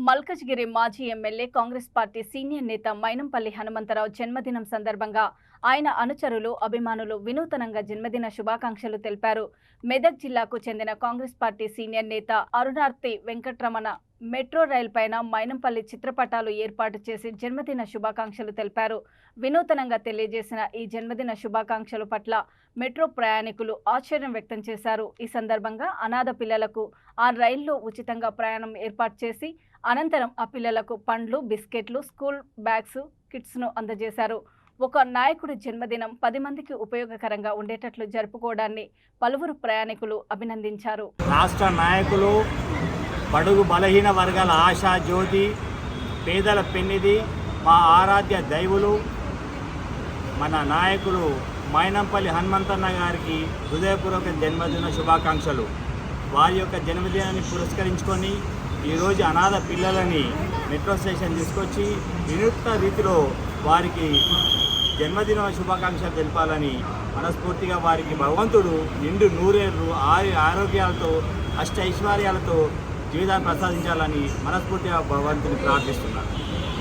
మల్కజ్గిరి మాజీ MLA Congress party senior నేత మైనంపల్లి హనుమంతరావు జన్మదినం సందర్భంగా ఆయన అనుచరులు అభిమానులు వినూతనంగా జన్మదిన శుభాకాంక్షలు తెలిపారు. మెదక్ జిల్లాకు చెందిన కాంగ్రెస్ పార్టీ సీనియర్ నేత అరుణార్తి వెంకటరమణ మెట్రో రైల్ పైన మైనంపల్లి చిత్రపటాలు ఏర్పాటు చేసి జన్మదిన శుభాకాంక్షలు తెలిపారు. వినూతనంగా తెలియజేసిన ఈ జన్మదిన శుభాకాంక్షల పట్ల మెట్రో ప్రయాణికులు ఆశ్చర్యం వ్యక్తం చేశారు. ఈ సందర్భంగా అనాథ పిల్లలకు ఆ రైల్లో ఉచితంగా ప్రయాణం ఏర్పాటు చేసి అనంతరం ఆ పిల్లలకు పండ్లు, బిస్కెట్లు, స్కూల్ బ్యాగ్స్, కిట్స్ను అందజేశారు. ఒక నాయకుడి జన్మదినం 10 మందికి ఉపయోగకరంగా ఉండేటట్లు జరుపుకోవడాన్ని పలువురు ప్రయాణికులు అభినందించారు. రాష్ట్ర నాయకులు, బడుగు బలహీన వర్గాల ఆశా జ్యోతి, పేదల పెన్నిది, మా ఆరాధ్య దైవులు మన నాయకులు మైనంపల్లి హనుమంతన్న గారికి హృదయపూర్వక జన్మదిన శుభాకాంక్షలు. వారి యొక్క జన్మదినాన్ని పురస్కరించుకొని ఈరోజు అనాథ పిల్లలని మెట్రో స్టేషన్ తీసుకొచ్చి వినూత్న రీతిలో వారికి జన్మదిన శుభాకాంక్షలు తెలపాలని మనస్ఫూర్తిగా వారికి భగవంతుడు నిండు నూరేళ్ళు ఆరోగ్యాలతో అష్టైశ్వర్యాలతో జీవితాన్ని ప్రసాదించాలని మనస్ఫూర్తిగా భగవంతుని ప్రార్థిస్తున్నాను.